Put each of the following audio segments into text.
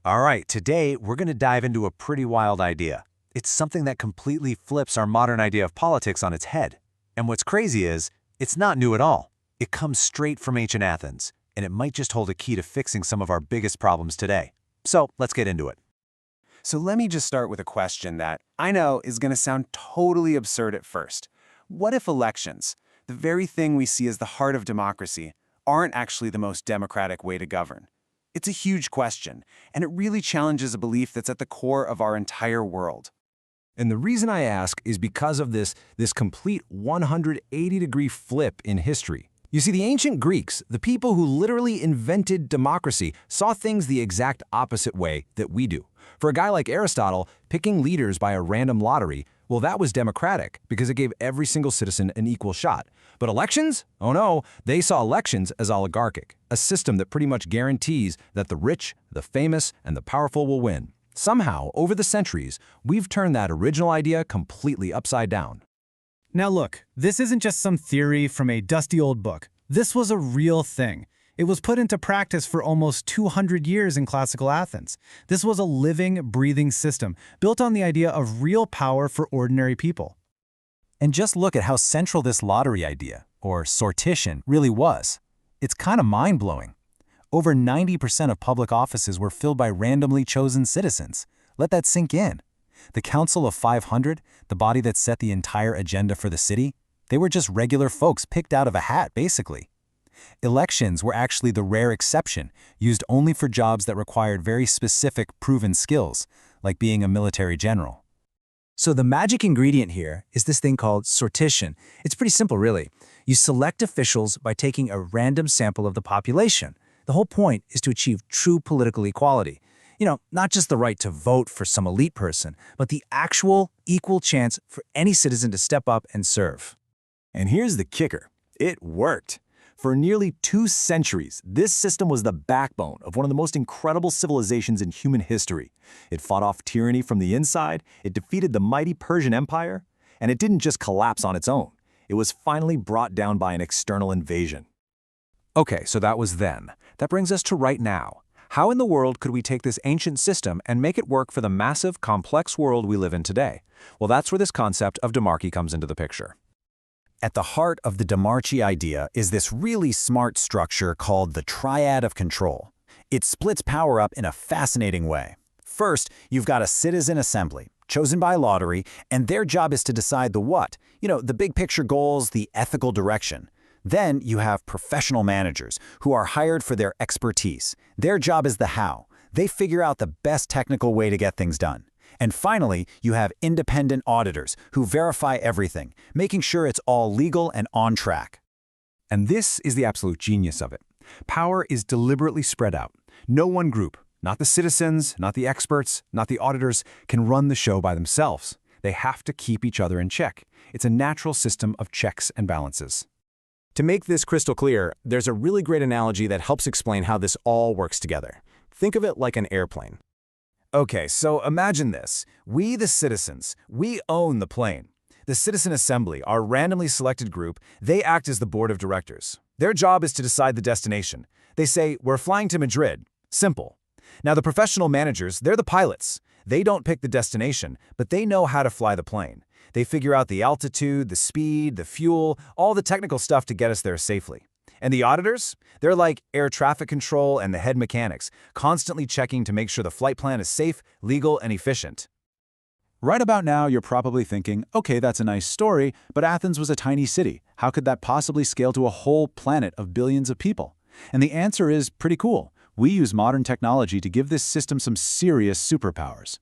All right, today we're going to dive into a pretty wild idea. It's something that completely flips our modern idea of politics on its head. And what's crazy is, it's not new at all. It comes straight from ancient Athens, and it might just hold a key to fixing some of our biggest problems today. So let's get into it. So let me just start with a question that I know is going to sound totally absurd at first. What if elections, the very thing we see as the heart of democracy, aren't actually the most democratic way to govern? It's a huge question, and it really challenges a belief that's at the core of our entire world. And the reason I ask is because of this complete 180-degree flip in history. You see, the ancient Greeks, the people who literally invented democracy, saw things the exact opposite way that we do. For a guy like Aristotle, picking leaders by a random lottery, well, that was democratic because it gave every single citizen an equal shot. But elections? Oh no, they saw elections as oligarchic, a system that pretty much guarantees that the rich, the famous, and the powerful will win. Somehow, over the centuries, we've turned that original idea completely upside down. Now look, this isn't just some theory from a dusty old book. This was a real thing. It was put into practice for almost 200 years in classical Athens. This was a living, breathing system built on the idea of real power for ordinary people. And just look at how central this lottery idea, or sortition, really was. It's kind of mind-blowing. Over 90% of public offices were filled by randomly chosen citizens. Let that sink in. The Council of 500, the body that set the entire agenda for the city, they were just regular folks picked out of a hat, basically. Elections were actually the rare exception, used only for jobs that required very specific, proven skills, like being a military general. So the magic ingredient here is this thing called sortition. It's pretty simple, really. You select officials by taking a random sample of the population. The whole point is to achieve true political equality. You know, not just the right to vote for some elite person, but the actual equal chance for any citizen to step up and serve. And here's the kicker. It worked. For nearly 2 centuries, this system was the backbone of one of the most incredible civilizations in human history. It fought off tyranny from the inside, it defeated the mighty Persian Empire, and it didn't just collapse on its own. It was finally brought down by an external invasion. Okay, so that was then. That brings us to right now. How in the world could we take this ancient system and make it work for the massive, complex world we live in today? Well, that's where this concept of Demarchy comes into the picture. At the heart of the Demarchy idea is this really smart structure called the triad of control. It splits power up in a fascinating way. First, you've got a Citizen Assembly, chosen by lottery, and their job is to decide the what, the big picture goals, the ethical direction. Then you have professional managers who are hired for their expertise. Their job is the how. They figure out the best technical way to get things done. And finally, you have independent auditors who verify everything, making sure it's all legal and on track. And this is the absolute genius of it. Power is deliberately spread out. No one group, not the citizens, not the experts, not the auditors, can run the show by themselves. They have to keep each other in check. It's a natural system of checks and balances. To make this crystal clear, there's a really great analogy that helps explain how this all works together. Think of it like an airplane. Okay, so imagine this. We, the citizens, we own the plane. The Citizen Assembly, our randomly selected group, they act as the board of directors. Their job is to decide the destination. They say, we're flying to Madrid. Simple. Now, the professional managers, they're the pilots. They don't pick the destination, but they know how to fly the plane. They figure out the altitude, the speed, the fuel, all the technical stuff to get us there safely. And the auditors? They're like air traffic control and the head mechanics, constantly checking to make sure the flight plan is safe, legal, and efficient. Right about now, you're probably thinking, okay, that's a nice story, but Athens was a tiny city. How could that possibly scale to a whole planet of billions of people? And the answer is pretty cool. We use modern technology to give this system some serious superpowers.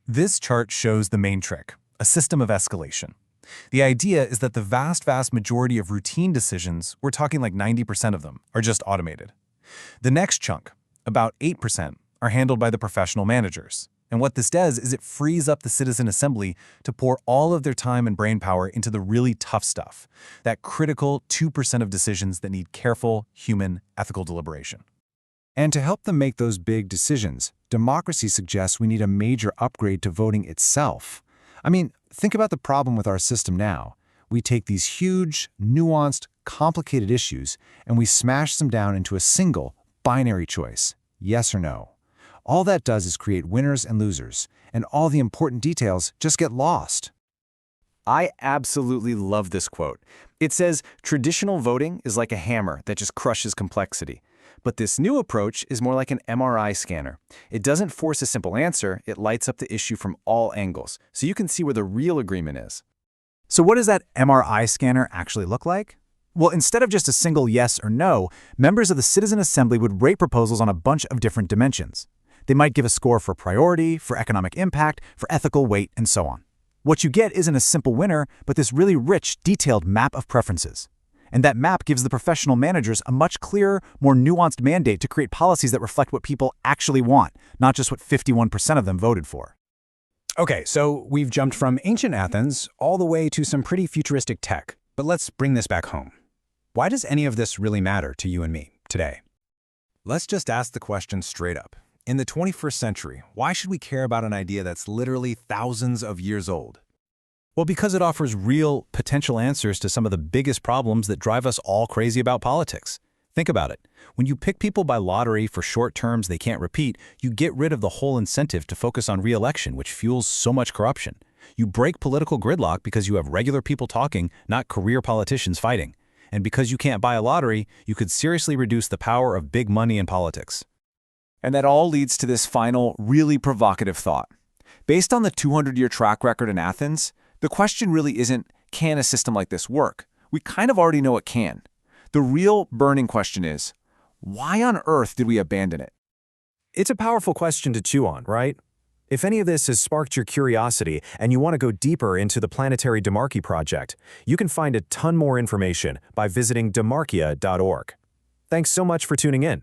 This chart shows the main trick, a system of escalation. The idea is that the vast majority of routine decisions, we're talking like 90% of them, are just automated. The next chunk, about 8%, are handled by the professional managers. And what this does is it frees up the Citizen Assembly to pour all of their time and brainpower into the really tough stuff, that critical 2% of decisions that need careful, human, ethical deliberation. And to help them make those big decisions, democracy suggests we need a major upgrade to voting itself. I mean, think about the problem with our system now. We take these huge, nuanced, complicated issues and we smash them down into a single, binary choice, yes or no. All that does is create winners and losers, and all the important details just get lost. I absolutely love this quote. It says, traditional voting is like a hammer that just crushes complexity. But this new approach is more like an MRI scanner. It doesn't force a simple answer, it lights up the issue from all angles, so you can see where the real agreement is. So what does that MRI scanner actually look like? Well, instead of just a single yes or no, members of the Citizen Assembly would rate proposals on a bunch of different dimensions. They might give a score for priority, for economic impact, for ethical weight, and so on. What you get isn't a simple winner, but this really rich, detailed map of preferences. And that map gives the professional managers a much clearer, more nuanced mandate to create policies that reflect what people actually want, not just what 51% of them voted for. Okay, so we've jumped from ancient Athens all the way to some pretty futuristic tech. But let's bring this back home. Why does any of this really matter to you and me today? Let's just ask the question straight up. In the 21st century, why should we care about an idea that's literally thousands of years old? Well, because it offers real, potential answers to some of the biggest problems that drive us all crazy about politics. Think about it. When you pick people by lottery for short terms they can't repeat, you get rid of the whole incentive to focus on re-election, which fuels so much corruption. You break political gridlock because you have regular people talking, not career politicians fighting. And because you can't buy a lottery, you could seriously reduce the power of big money in politics. And that all leads to this final, really provocative thought. Based on the 200-year track record in Athens, the question really isn't, can a system like this work? We kind of already know it can. The real burning question is, why on earth did we abandon it? It's a powerful question to chew on, right? If any of this has sparked your curiosity and you want to go deeper into the Planetary Demarchy project, you can find a ton more information by visiting demarchia.org. Thanks so much for tuning in.